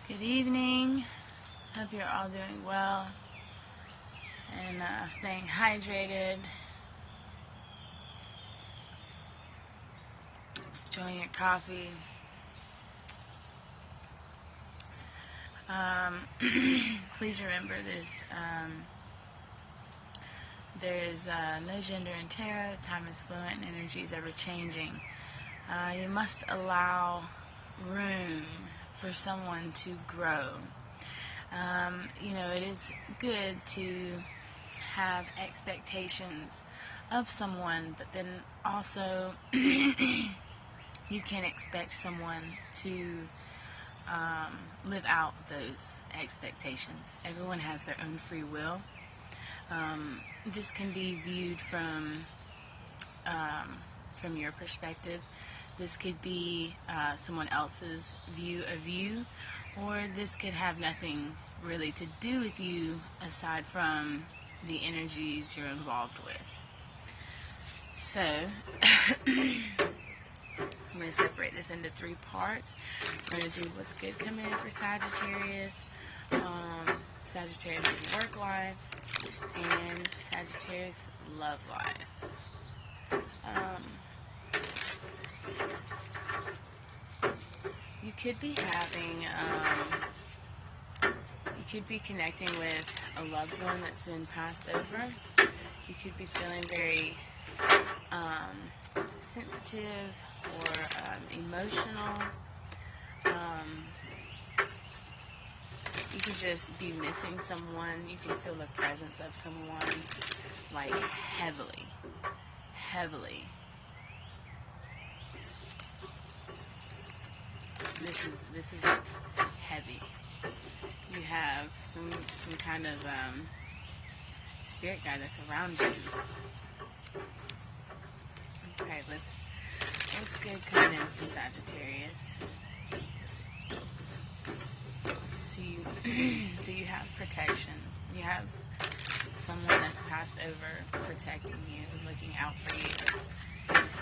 Good evening. Hope you're all doing well and staying hydrated. Enjoying your coffee. Please remember this. There is no gender in tarot. Time is fluent and energy is ever changing. You must allow room for someone to grow. It is good to have expectations of someone, but then also you can expect someone to live out those expectations. Everyone has their own free will. This can be viewed from your perspective. This could be someone else's view of you, or this could have nothing really to do with you aside from the energies you're involved with. So, I'm going to separate this into 3 parts. We're going to do what's good coming in for Sagittarius, Sagittarius work life, and Sagittarius love life. You could be having, you could be connecting with a loved one that's been passed over. You could be feeling very sensitive or emotional. You could just be missing someone. You can feel the presence of someone like heavily. This is heavy. You have some kind of spirit guide that's around you. Okay, let's good coming in for Sagittarius. So you have protection. You have someone that's passed over protecting you, looking out for you,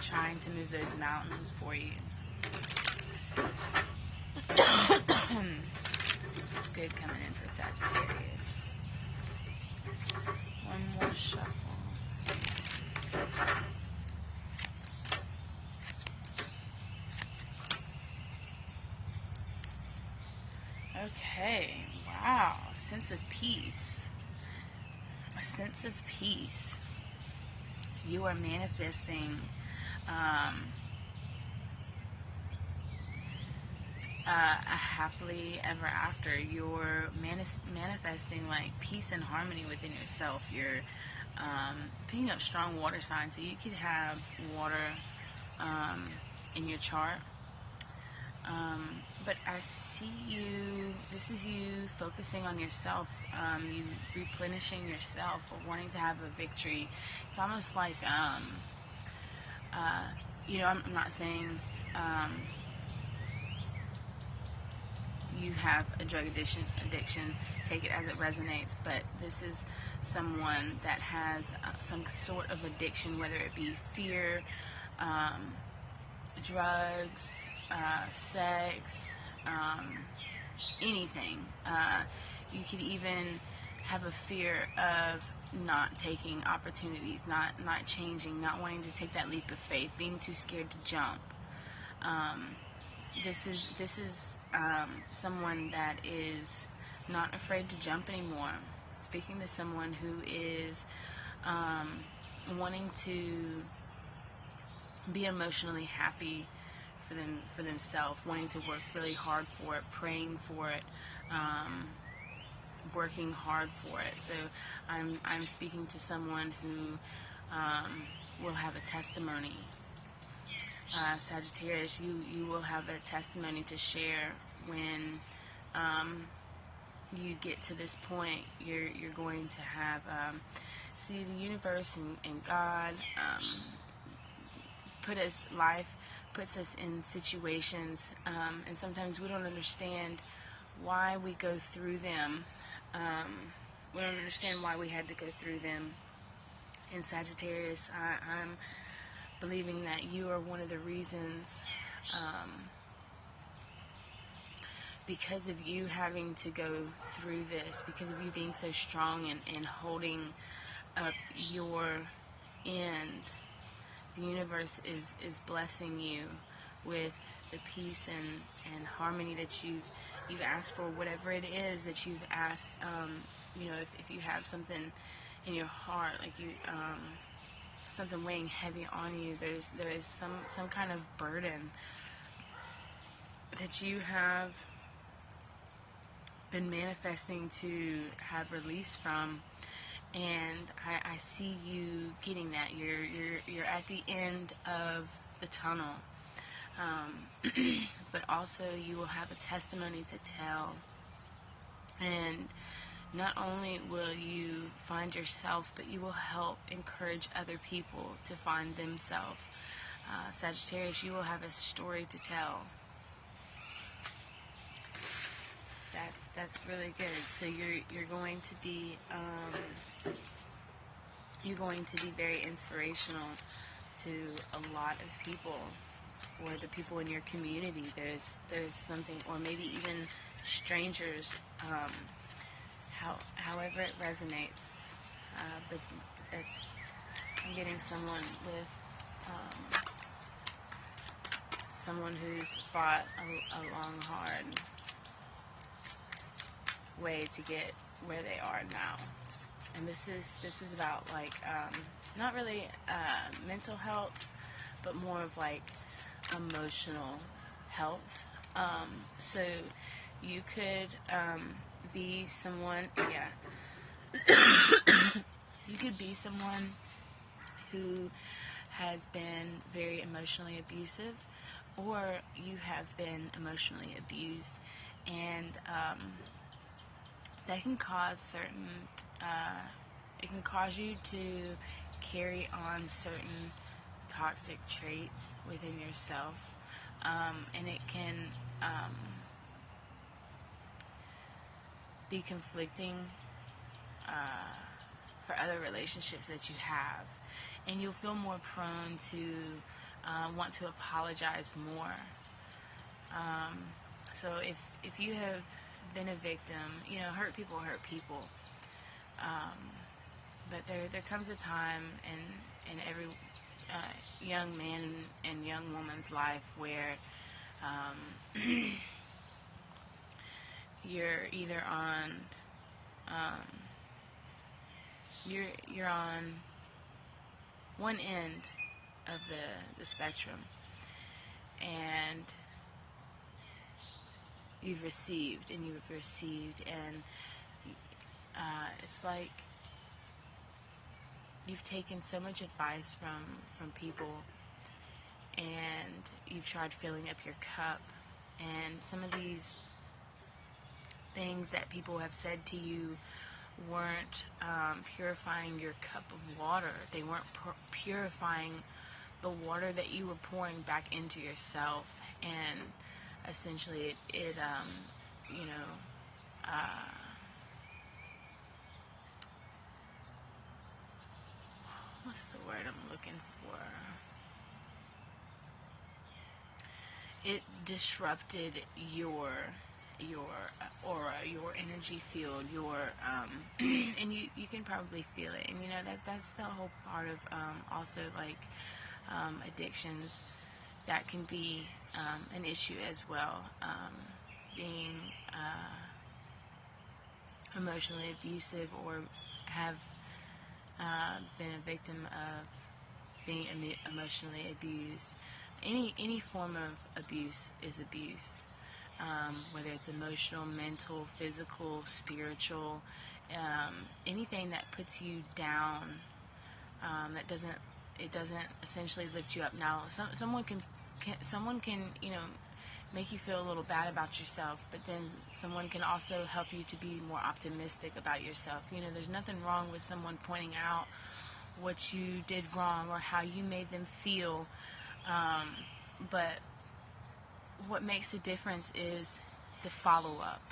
trying to move those mountains for you. It's good coming in for Sagittarius. One more shuffle. Okay, wow, sense of peace. A sense of peace. You are manifesting a happily ever after. You're manifesting like peace and harmony within yourself. You're picking up strong water signs. So you could have water in your chart. But I see you, this is you focusing on yourself, you replenishing yourself or wanting to have a victory. It's almost like, I'm not saying you have a drug addiction, take it as it resonates, but this is someone that has some sort of addiction, whether it be fear, drugs, sex, anything. You could even have a fear of not taking opportunities, not changing, not wanting to take that leap of faith, being too scared to jump. This is someone that is not afraid to jump anymore. Speaking to someone who is wanting to be emotionally happy for themselves, wanting to work really hard for it, praying for it, working hard for it. So I'm speaking to someone who will have a testimony. Sagittarius, you will have a testimony to share when you get to this point. You're going to have see the universe and God puts us in situations, and sometimes we don't understand why we go through them. We don't understand why we had to go through them. In Sagittarius, I'm believing that you are one of the reasons because of you having to go through this, because of you being so strong and holding up your end, the universe is blessing you with the peace and harmony that you've asked for, whatever it is that you've asked. If you have something in your heart, like something weighing heavy on you, there is some kind of burden that you have been manifesting to have release from, and I see you getting that. You're at the end of the tunnel, but also you will have a testimony to tell. And not only will you find yourself, but you will help encourage other people to find themselves. Sagittarius, you will have a story to tell. That's really good. So you're going to be very inspirational to a lot of people, or the people in your community. There's something, or maybe even strangers. However it resonates, but I'm getting someone with someone who's fought a long, hard way to get where they are now. And this is about like not really mental health, but more of like emotional health. So you could be someone, you could be someone who has been very emotionally abusive, or you have been emotionally abused, and that can cause it can cause you to carry on certain toxic traits within yourself, and it can be conflicting for other relationships that you have, and you'll feel more prone to want to apologize more. So if you have been a victim, hurt people, but there comes a time in every young man and young woman's life where you're either on you're on one end of the spectrum, and you've received, and it's like you've taken so much advice from people, and you've tried filling up your cup, and some of these things that people have said to you weren't purifying your cup of water. They weren't purifying the water that you were pouring back into yourself, and essentially it what's the word I'm looking for? It disrupted your aura, your energy field, and you can probably feel it. And that's the whole part of also like addictions. That can be an issue as well. Being emotionally abusive, or have been a victim of being emotionally abused. Any form of abuse is abuse, whether it's emotional, mental, physical, spiritual, anything that puts you down, that doesn't essentially lift you up. Now, someone can make you feel a little bad about yourself, but then someone can also help you to be more optimistic about yourself. There's nothing wrong with someone pointing out what you did wrong or how you made them feel, but what makes a difference is the follow-up.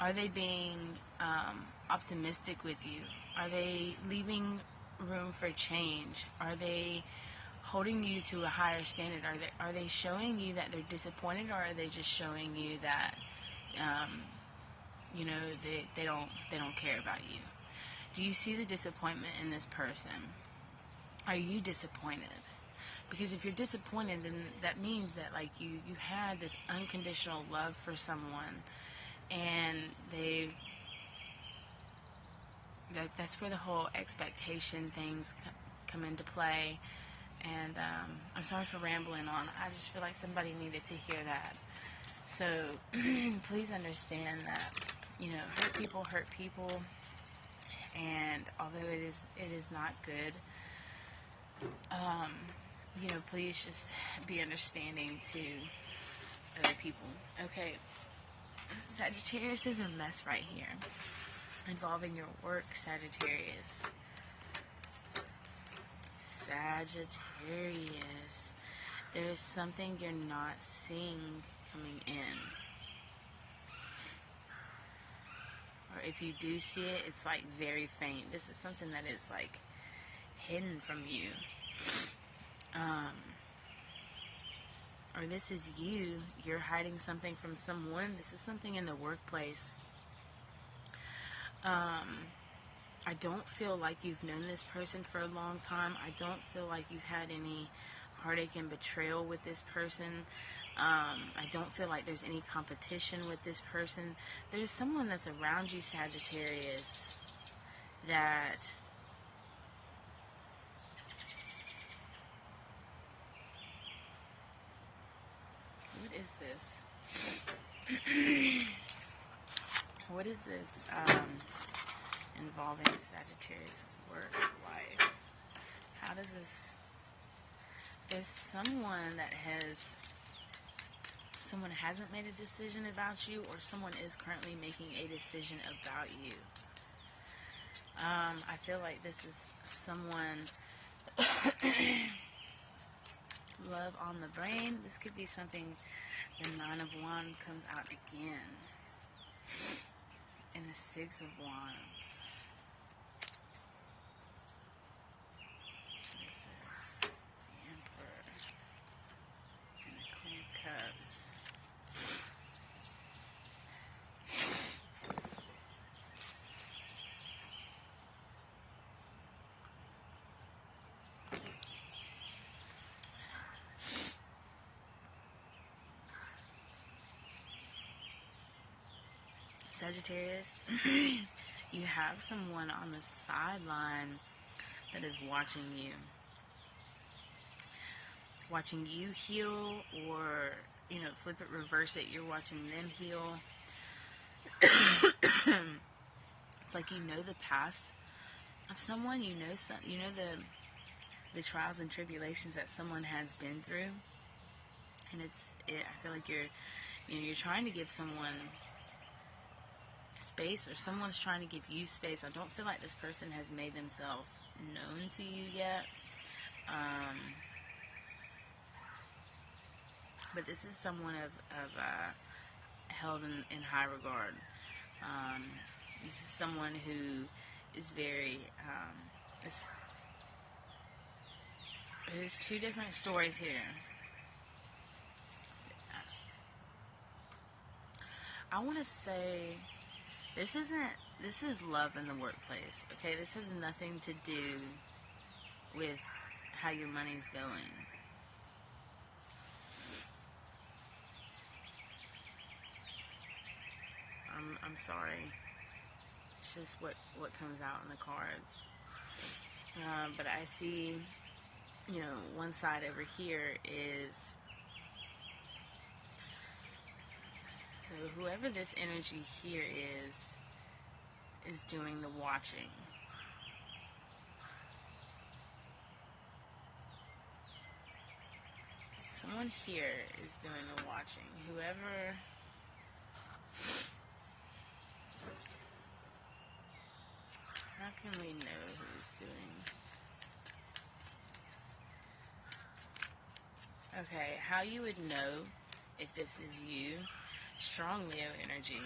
Are they being optimistic with you? Are they leaving room for change? Are they holding you to a higher standard? Are they showing you that they're disappointed, or are they just showing you that you know, they don't care about you? Do you see the disappointment in this person? Are you disappointed? Because if you're disappointed, then that means that, like, you had this unconditional love for someone, and that's where the whole expectation things come into play. And I'm sorry for rambling on. I just feel like somebody needed to hear that. So please understand that, you know, hurt people, and although it is not good, you know, please just be understanding to other people. Okay, Sagittarius is a mess right here, involving your work, Sagittarius. Sagittarius, there is something you're not seeing coming in. Or if you do see it, it's like very faint. This is something that is like hidden from you. Or this is you're hiding something from someone. This is something in the workplace. I don't feel like you've known this person for a long time. I don't feel like you've had any heartache and betrayal with this person. I don't feel like there's any competition with this person. There's someone that's around you, Sagittarius, that what is this? What is this involving Sagittarius' work life? How does this... There's someone hasn't made a decision about you, or someone is currently making a decision about you. I feel like this is someone... Love on the brain. This could be something... The 9 of Wands comes out again. And the 6 of Wands. This is the Emperor. And the Queen of Cups. Sagittarius, you have someone on the sideline that is watching you heal, or, you know, flip it, reverse it, you're watching them heal. It's like you know the past of someone, you know the trials and tribulations that someone has been through, and I feel like you're trying to give someone space, or someone's trying to give you space. I don't feel like this person has made themselves known to you yet. But this is someone held in high regard. This is someone who is very... there's two different stories here. I want to say... This is love in the workplace, okay? This has nothing to do with how your money's going. I'm sorry. It's just what comes out in the cards. But I see, you know, one side over here is... So whoever this energy here is doing the watching. Someone here is doing the watching. Whoever... How can we know who's doing... Okay, how you would know if this is you... Strong Leo energy,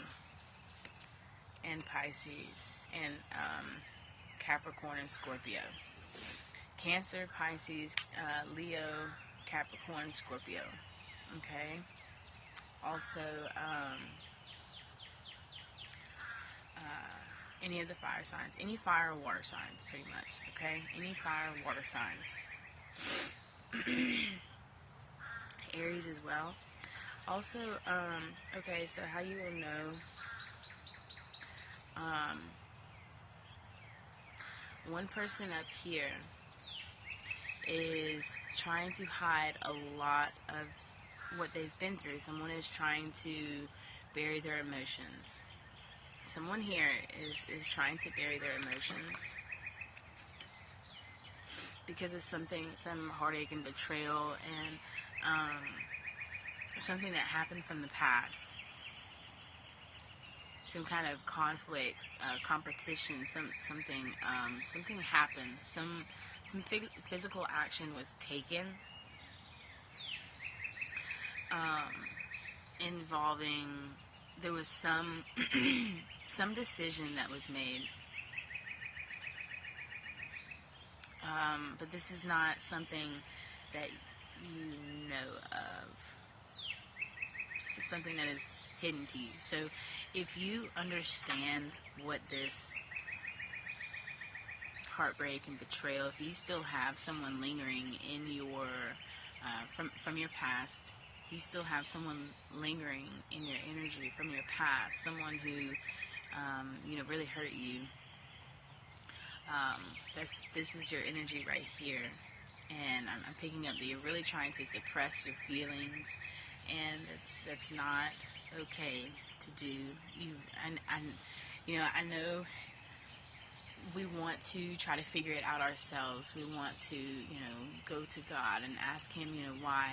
and Pisces, and Capricorn and Scorpio. Cancer, Pisces, Leo, Capricorn, Scorpio. Okay. Also, any of the fire signs, any fire or water signs, pretty much. Okay, any fire or water signs. Aries as well. Also, okay, so how you will know, one person up here is trying to hide a lot of what they've been through. Someone is trying to bury their emotions. Someone here is trying to bury their emotions because of something, some heartache and betrayal, and something that happened from the past. Some kind of conflict, competition, something happened. Some physical action was taken, involving, there was some some decision that was made. But this is not something that you know of. This is something that is hidden to you. So if you understand what this heartbreak and betrayal, if you still have someone lingering in your from your past, if you still have someone lingering in your energy from your past, someone who really hurt you, this is your energy right here. And I'm picking up that you're really trying to suppress your feelings, and that's not okay to do. I know we want to try to figure it out ourselves. We want to, go to God and ask Him, why.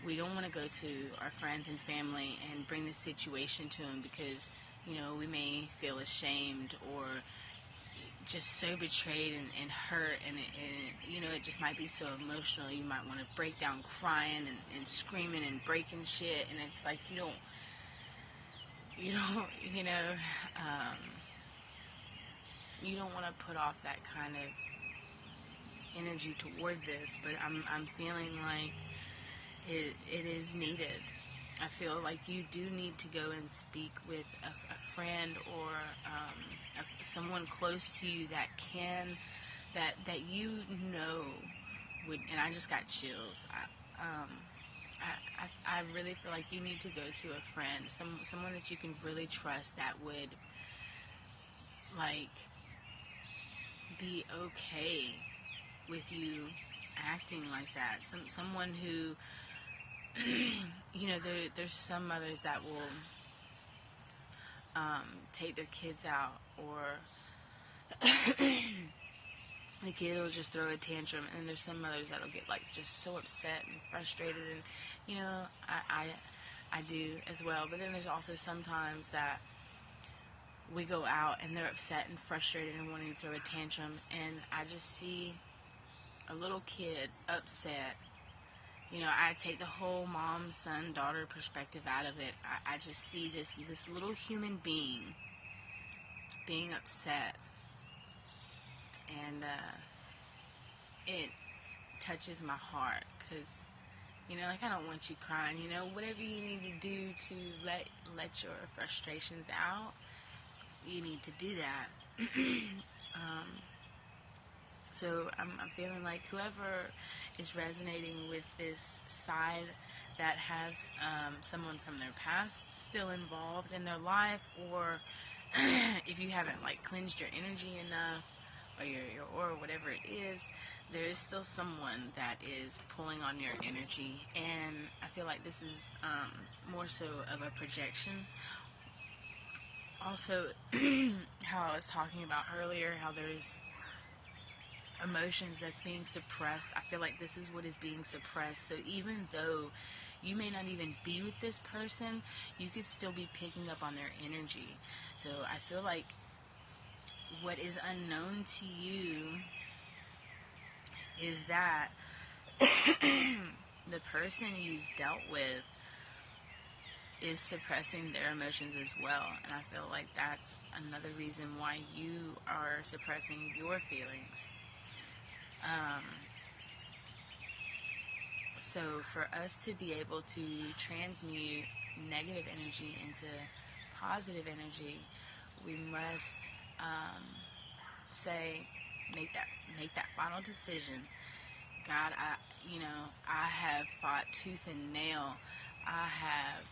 We don't want to go to our friends and family and bring this situation to Him because, we may feel ashamed or just so betrayed and hurt, and it just might be so emotional. You might want to break down crying and screaming and breaking shit, and it's like you don't want to put off that kind of energy toward this, but I'm feeling like it is needed. I feel like you do need to go and speak with a friend or someone close to you that would, and I just got chills. I really feel like you need to go to a friend, someone that you can really trust, that would be okay with you acting like that. Someone who there's some mothers that will take their kids out, or the kid will just throw a tantrum, and there's some mothers that'll get just so upset and frustrated, and I do as well. But then there's also sometimes that we go out and they're upset and frustrated and wanting to throw a tantrum, and I just see a little kid upset. I take the whole mom, son, daughter perspective out of it. I just see this little human being upset, and it touches my heart, because I don't want you crying. Whatever you need to do to let your frustrations out, you need to do that. So I'm feeling like whoever is resonating with this side that has someone from their past still involved in their life, or if you haven't cleansed your energy enough, or your aura, whatever it is, there is still someone that is pulling on your energy. And I feel like this is more so of a projection. Also, how I was talking about earlier, how there's emotions that's being suppressed. I feel like this is what is being suppressed. So even though you may not even be with this person, you could still be picking up on their energy. So I feel like what is unknown to you is that the person you've dealt with is suppressing their emotions as well. And I feel like that's another reason why you are suppressing your feelings. Um, so for us to be able to transmute negative energy into positive energy, we must say, make that final decision. God, I have fought tooth and nail. I have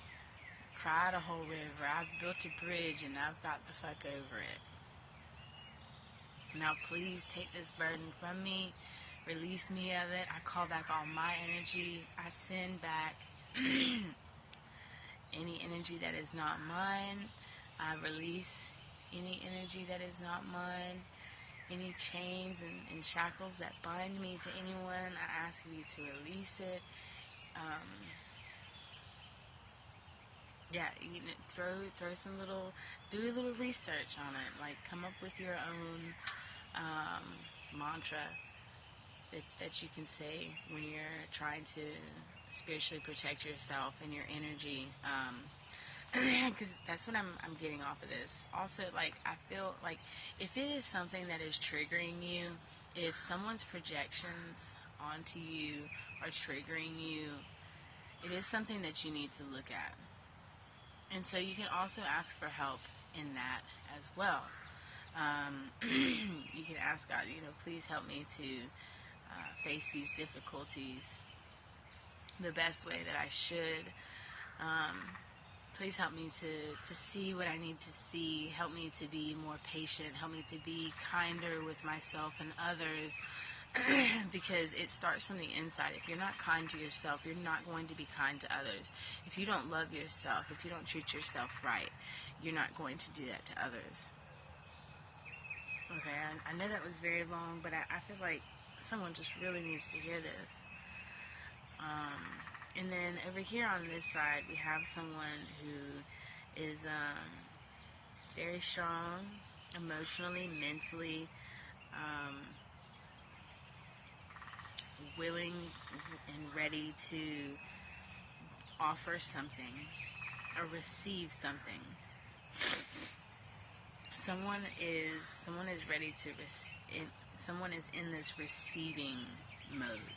cried a whole river. I've built a bridge and I've got the fuck over it. Now please take this burden from me. Release me of it. I call back all my energy. I send back any energy that is not mine. I release any energy that is not mine. Any chains and shackles that bind me to anyone, I ask you to release it. Throw some do a little research on it. Like, come up with your own mantra that you can say when you're trying to spiritually protect yourself and your energy. Because that's what I'm getting off of this. Also, like, I feel like if it is something that is triggering you, if someone's projections onto you are triggering you, it is something that you need to look at. And so you can also ask for help in that as well. You can ask God, please help me to face these difficulties the best way that I should. Please help me to see what I need to see. Help me to be more patient. Help me to be kinder with myself and others. Because it starts from the inside. If you're not kind to yourself, you're not going to be kind to others. If you don't love yourself, if you don't treat yourself right, you're not going to do that to others. Okay, I know that was very long, but I feel like someone just really needs to hear this. And then over here on this side, we have someone who is very strong, emotionally, mentally, willing and ready to offer something or receive something. Someone is ready to someone is in this receiving mode.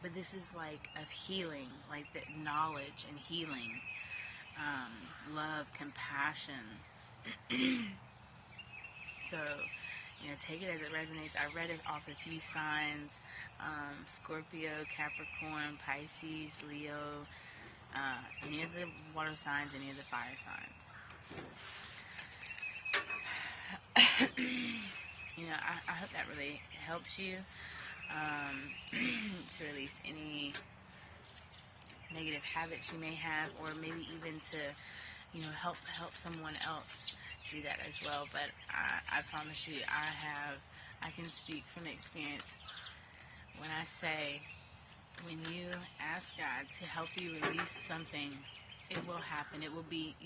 But this is like of healing, like the knowledge and healing, love, compassion. So, take it as it resonates. I read it off a few signs: Scorpio, Capricorn, Pisces, Leo, any of the water signs, any of the fire signs. I hope that really helps you to release any negative habits you may have, or maybe even to, help someone else do that as well. But I promise you, I can speak from experience when I say, when you ask God to help you release something, it will happen. It will be,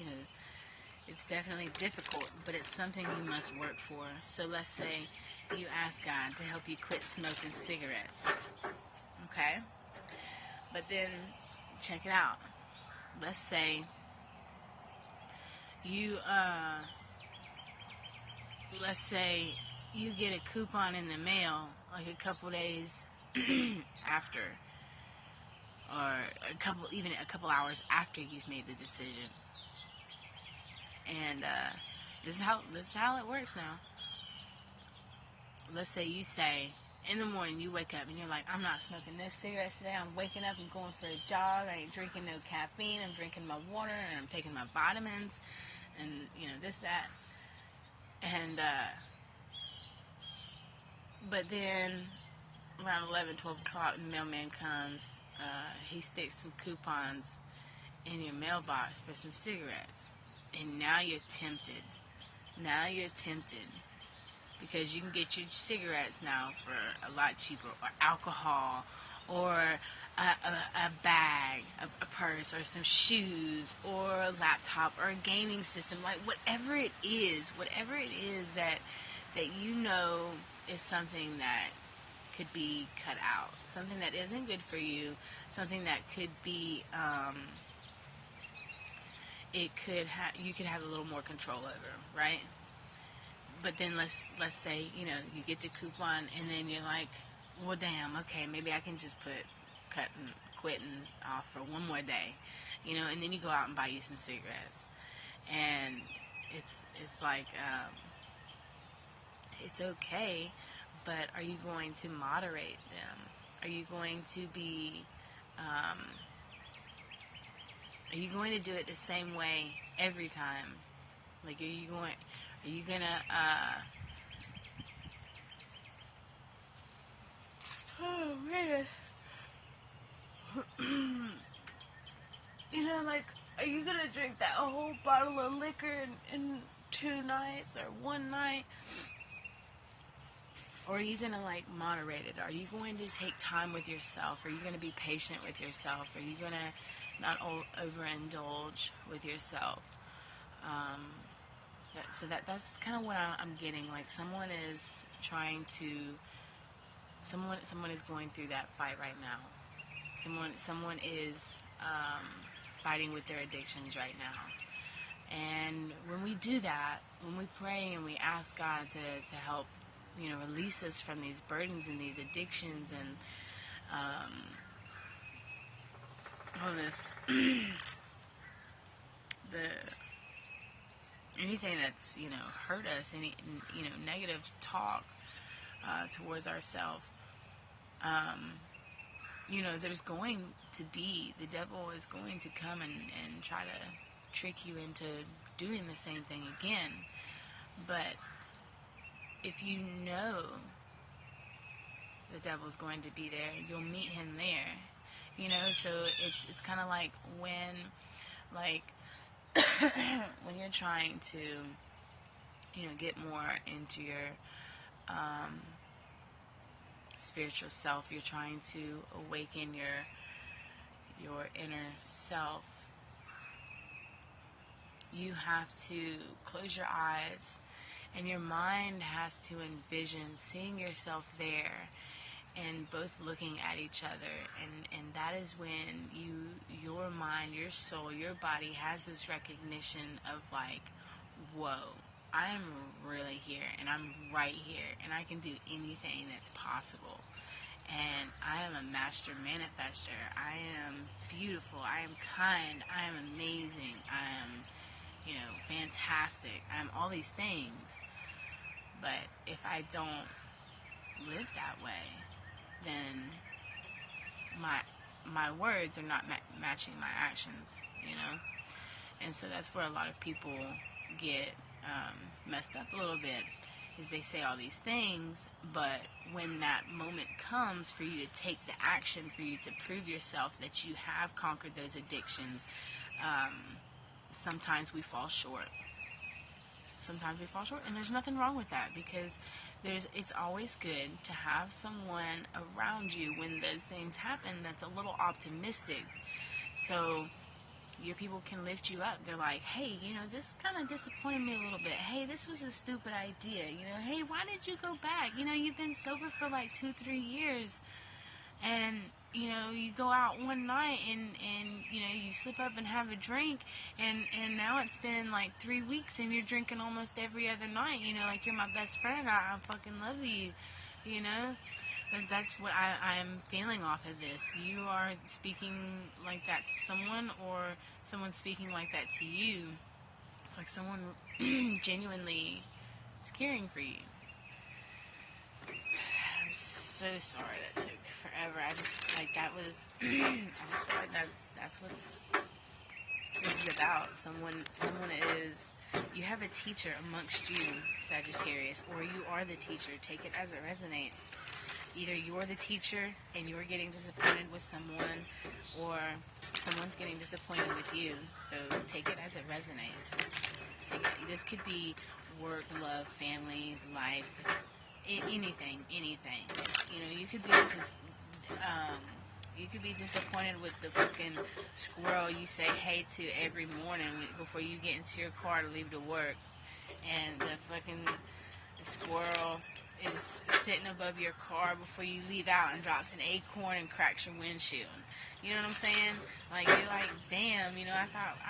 it's definitely difficult, but it's something you must work for. So let's say you ask God to help you quit smoking cigarettes. Okay? But then, check it out. Let's say you get a coupon in the mail like a couple days after, or a couple hours after you've made the decision. And this is how it works now. Let's say you say, in the morning you wake up and you're like, I'm not smoking no cigarettes today. I'm waking up and going for a jog. I ain't drinking no caffeine. I'm drinking my water and I'm taking my vitamins and this, that. And but then around 11, 12 o'clock, the mailman comes. He sticks some coupons in your mailbox for some cigarettes. And now you're tempted. Because you can get your cigarettes now for a lot cheaper, or alcohol, or a bag, a purse, or some shoes, or a laptop, or a gaming system. Like, whatever it is that is something that could be cut out, something that isn't good for you, something that could be, you could have a little more control over, right? but then let's say, you know, you get the coupon and then you're like, well, damn, okay, maybe I can just quitting off for one more day, you know, and then you go out and buy you some cigarettes, and it's like, it's okay, but are you going to moderate them? Are you going to be, are you going to do it the same way every time? Like, are you gonna, oh man, you know, like, are you gonna drink that whole bottle of liquor in 2 nights or 1 night? Or are you going to, like, moderate it? Are you going to take time with yourself? Are you going to be patient with yourself? Are you going to not overindulge with yourself? That's kind of what I'm getting. Like, someone is going through that fight right now. Someone is fighting with their addictions right now. And when we do that, when we pray and we ask God to help, you know, release us from these burdens and these addictions and all this, anything that's, you know, hurt us, any, you know, negative talk towards ourselves, you know, there's going to be, the devil is going to come and try to trick you into doing the same thing again. But if you know the devil's going to be there, you'll meet him there. You know, so it's kind of like when, like, when you're trying to, you know, get more into your spiritual self, you're trying to awaken your inner self, you have to close your eyes, and your mind has to envision seeing yourself there and both looking at each other, and that is when your mind, your soul, your body has this recognition of, like, whoa, I am really here, and I'm right here, and I can do anything that's possible, and I am a master manifester. I am beautiful, I am kind, I am amazing, I am, you know, fantastic, I am all these things. But if I don't live that way, then my words are not matching my actions, you know? And so that's where a lot of people get messed up a little bit, is they say all these things, but when that moment comes for you to take the action, for you to prove yourself that you have conquered those addictions, sometimes we fall short. And there's nothing wrong with that, because it's always good to have someone around you when those things happen that's a little optimistic, so your people can lift you up. They're like, hey, you know, this kind of disappointed me a little bit. Hey, this was a stupid idea. You know, hey, why did you go back? You know, you've been sober for like 2-3 years, and you know, you go out one night and you know, you slip up and have a drink, and now it's been like 3 weeks and you're drinking almost every other night. You know, like, you're my best friend, I fucking love you, you know. But that's what I am feeling off of this. You are speaking like that to someone, or someone speaking like that to you. It's like someone genuinely is caring for you. I'm so sorry that took forever. I just, like, that was, I just feel like that's what this is about. Someone is, you have a teacher amongst you, Sagittarius, or you are the teacher. Take it as it resonates. Either you're the teacher and you're getting disappointed with someone, or someone's getting disappointed with you. So take it as it resonates. This could be work, love, family, life, anything. You know, you could be disappointed with the fucking squirrel you say hey to every morning before you get into your car to leave to work, and the fucking squirrel is sitting above your car before you leave out and drops an acorn and cracks your windshield. You know what I'm saying? Like, you're like, damn, you know, I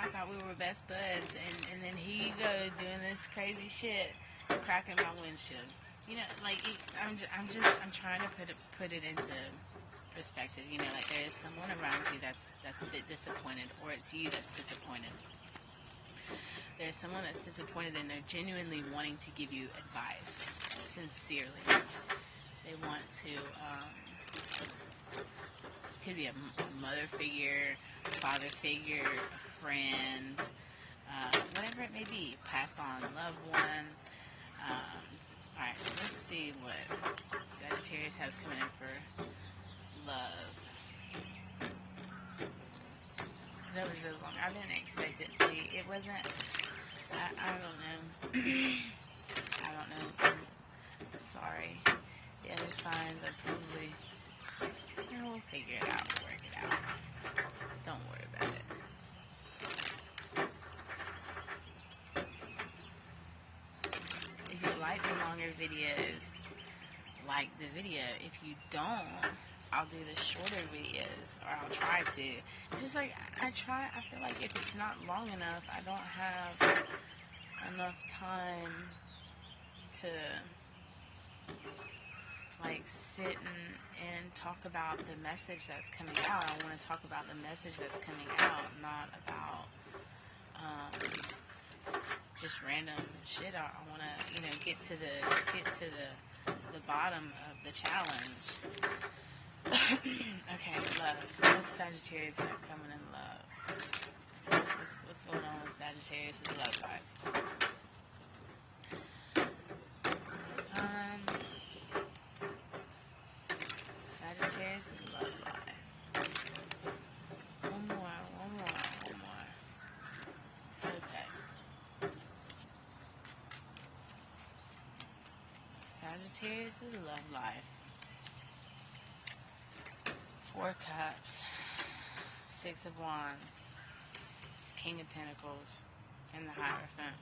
thought we were best buds, and then here you go doing this crazy shit. cracking my windshield. You know, like I'm trying to put it into perspective. You know, like there is someone around you that's a bit disappointed, or it's you that's disappointed. There's someone that's disappointed, and they're genuinely wanting to give you advice, sincerely. They want to. Could be a mother figure, father figure, a friend, whatever it may be, passed on loved one. Alright, so let's see what Sagittarius has coming in for love. That was really long. I didn't expect it to be. It wasn't. I don't know. I don't know. I'm sorry. The other signs are probably. We'll figure it out. Work it out. Don't worry about it. If you like the longer videos, like the video. If you don't, I'll do the shorter videos, or I'll try to. It's just like I feel like if it's not long enough, I don't have enough time to like sit and talk about the message that's coming out. I want to talk about the message that's coming out, not about just random shit. I want to, get to the bottom of the challenge. Okay, love. What's Sagittarius got coming in love? What's going on with Sagittarius' love life? Sagittarius' love life. One more. Okay. Sagittarius' love life. 4 Cups, 6 of Wands, King of Pentacles, and the Hierophant.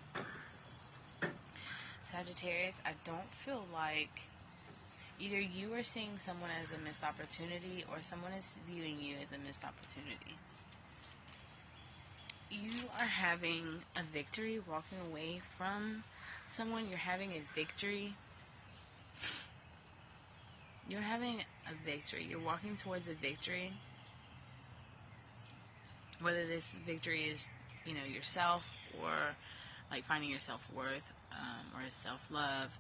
Sagittarius, I don't feel like either you are seeing someone as a missed opportunity, or someone is viewing you as a missed opportunity. You are having a victory walking away from someone. You're having a victory. You're having a victory. You're walking towards a victory. Whether this victory is, yourself, or like finding your self-worth, or self-love.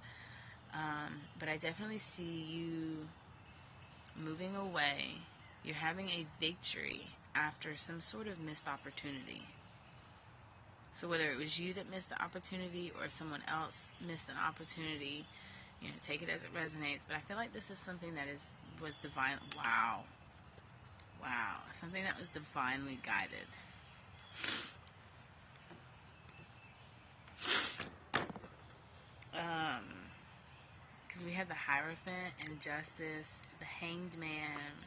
But I definitely see you moving away. You're having a victory after some sort of missed opportunity. So whether it was you that missed the opportunity, or someone else missed an opportunity, take it as it resonates. But I feel like this is something that was divine. Wow. Something that was divinely guided. Because we have the Hierophant and Justice, the Hanged Man,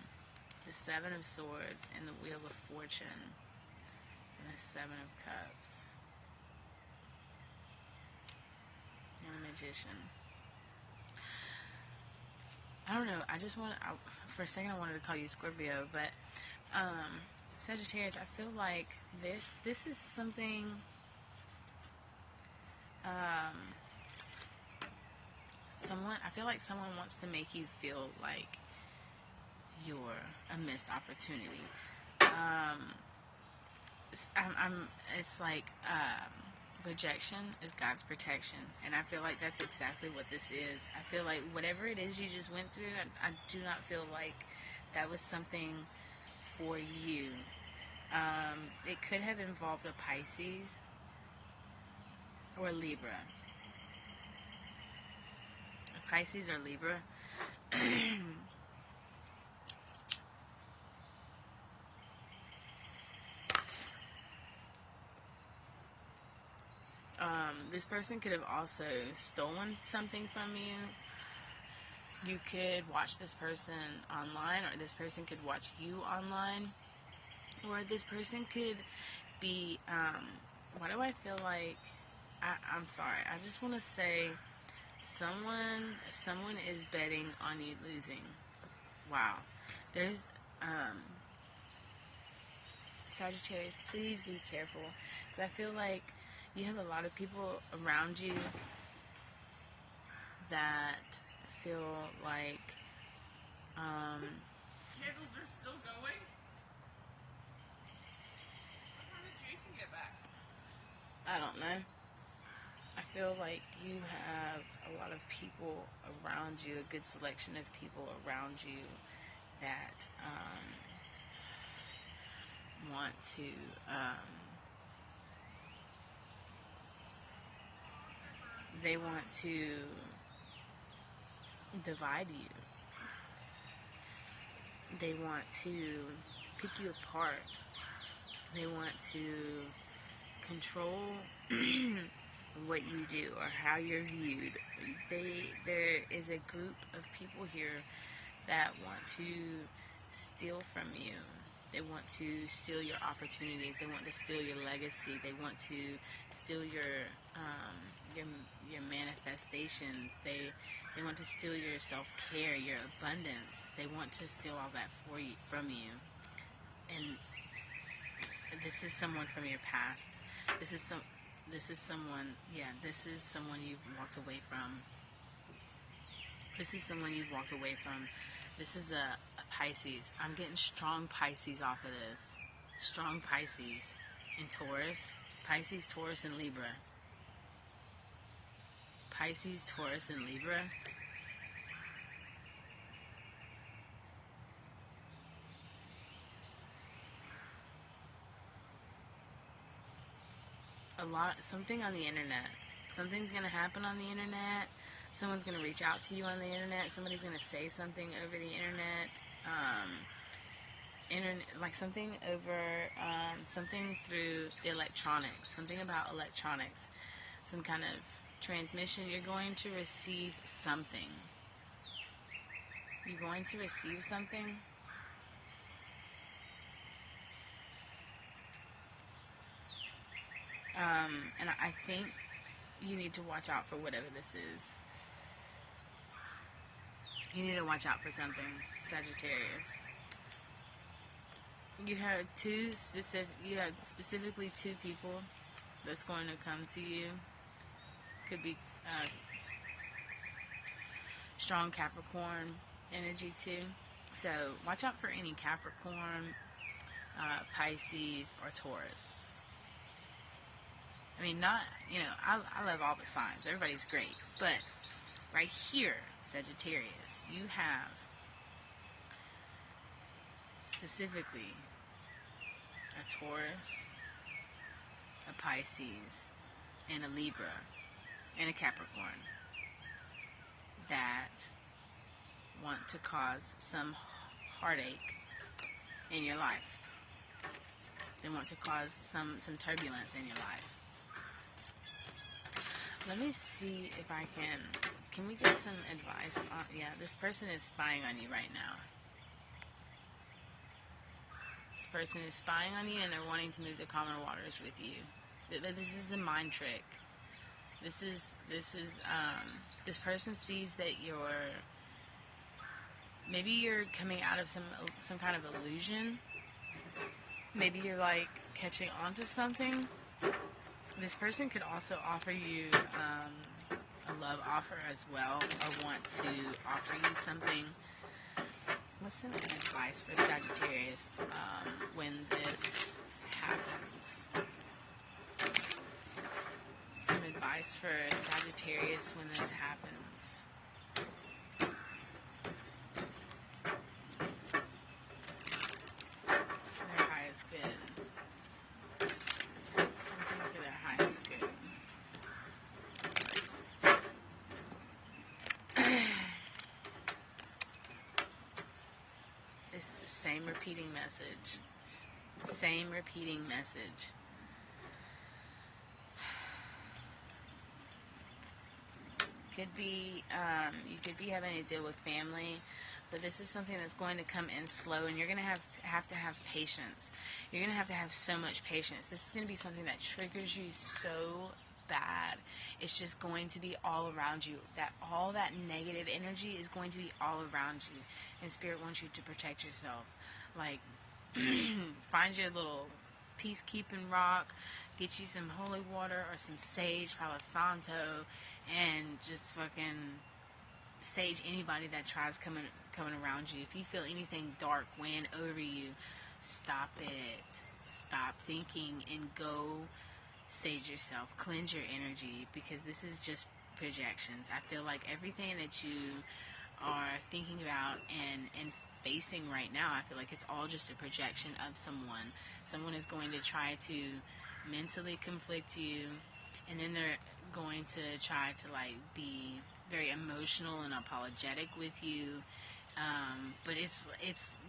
the 7 of Swords, and the Wheel of Fortune, and the 7 of Cups, and the Magician. I don't know, for a second I wanted to call you Scorpio, but Sagittarius, I feel like this is something I feel like someone wants to make you feel like you're a missed opportunity. It's like rejection is God's protection, and I feel like that's exactly what this is. I feel like whatever it is you just went through, I do not feel like that was something for you. It could have involved a Pisces or Libra. A Pisces or Libra. This person could have also stolen something from you. You could watch this person online, or this person could watch you online, or this person could be, why do I feel like, I'm sorry, I just want to say, someone is betting on you losing. Wow. There's, Sagittarius, please be careful, because I feel like you have a lot of people around you that feel like Candles are still going? What time did Jason get back? I don't know. I feel like you have a lot of people around you, a good selection of people around you that want to they want to divide you. They want to pick you apart. They want to control what you do or how you're viewed. There is a group of people here that want to steal from you. They want to steal your opportunities. They want to steal your legacy. They want to steal your manifestations. They want to steal your self-care, your abundance. They want to steal all that from you. And this is someone from your past. This is someone you've walked away from. This is someone you've walked away from. This is a Pisces. I'm getting strong Pisces off of this. Strong Pisces in Taurus. Pisces, Taurus, and Libra. Pisces, Taurus, and Libra. Something on the internet. Something's going to happen on the internet. Someone's going to reach out to you on the internet. Somebody's going to say something over the internet. Something through the electronics. Something about electronics. Some kind of transmission. You're going to receive something. You're going to receive something. And I think you need to watch out for whatever this is. You need to watch out for something, Sagittarius. You have specifically two people that's going to come to you. Could be strong Capricorn energy too. So watch out for any Capricorn, Pisces, or Taurus. I mean, I love all the signs. Everybody's great. But right here, Sagittarius, you have specifically a Taurus, a Pisces, and a Libra, and a Capricorn that want to cause some heartache in your life. They want to cause some turbulence in your life. Let me see if I can we get some advice on, this person is spying on you right now. This person is spying on you and they're wanting to move the calmer waters with you. This is a mind trick. This person sees that maybe you're coming out of some kind of illusion. Maybe you're like catching on to something. This person could also offer you a love offer as well, or want to offer you something. What's some advice for Sagittarius when this happens? Some advice for Sagittarius when this happens. Their highest good. Something for their highest good. It's the same repeating message. Same repeating message. Could be, you could be having to deal with family, but this is something that's going to come in slow, and you're going to have to have patience. You're going to have so much patience. This is going to be something that triggers you so bad. It's just going to be all around you. All that negative energy is going to be all around you, and Spirit wants you to protect yourself. Like, find your little peacekeeping rock, get you some holy water or some sage, Palo Santo, and just fucking Sage, anybody that tries coming around you, if you feel anything dark weighing over you, stop it. Stop thinking and go sage yourself. Cleanse your energy, because this is just projections. I feel like everything that you are thinking about and facing right now, I feel like it's all just a projection of someone. Someone is going to try to mentally conflict you, and then they're going to try to like be very emotional and apologetic with you. But it's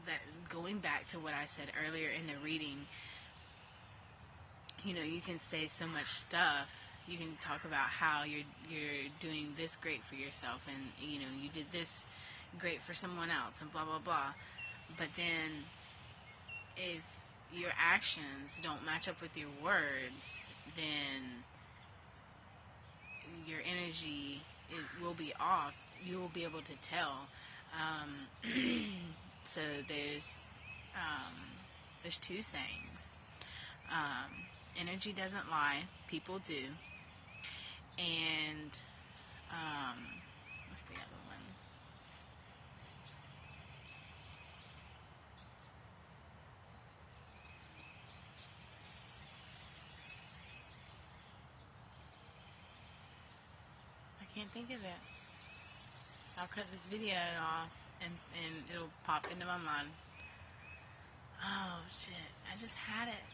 that, going back to what I said earlier in the reading, you know, you can say so much stuff. You can talk about how you're doing this great for yourself, and you know, you did this great for someone else, and blah blah blah. But then if your actions don't match up with your words, then your energy, it will be off. You will be able to tell. So there's two sayings. Energy doesn't lie, people do. And what's the other one? I can't think of it. I'll cut this video off and it'll pop into my mind. Oh shit, I just had it.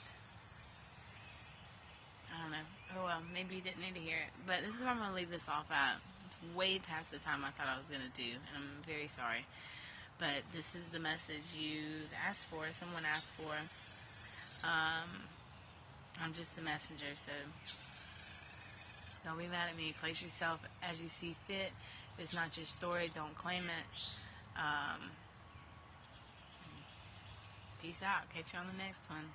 I don't know. Oh well, maybe you didn't need to hear it. But this is where I'm going to leave this off at. It's way past the time I thought I was going to do, and I'm very sorry. But this is the message you've asked for, someone asked for. I'm just the messenger, so don't be mad at me. Place yourself as you see fit. If it's not your story, don't claim it. Peace out. Catch you on the next one.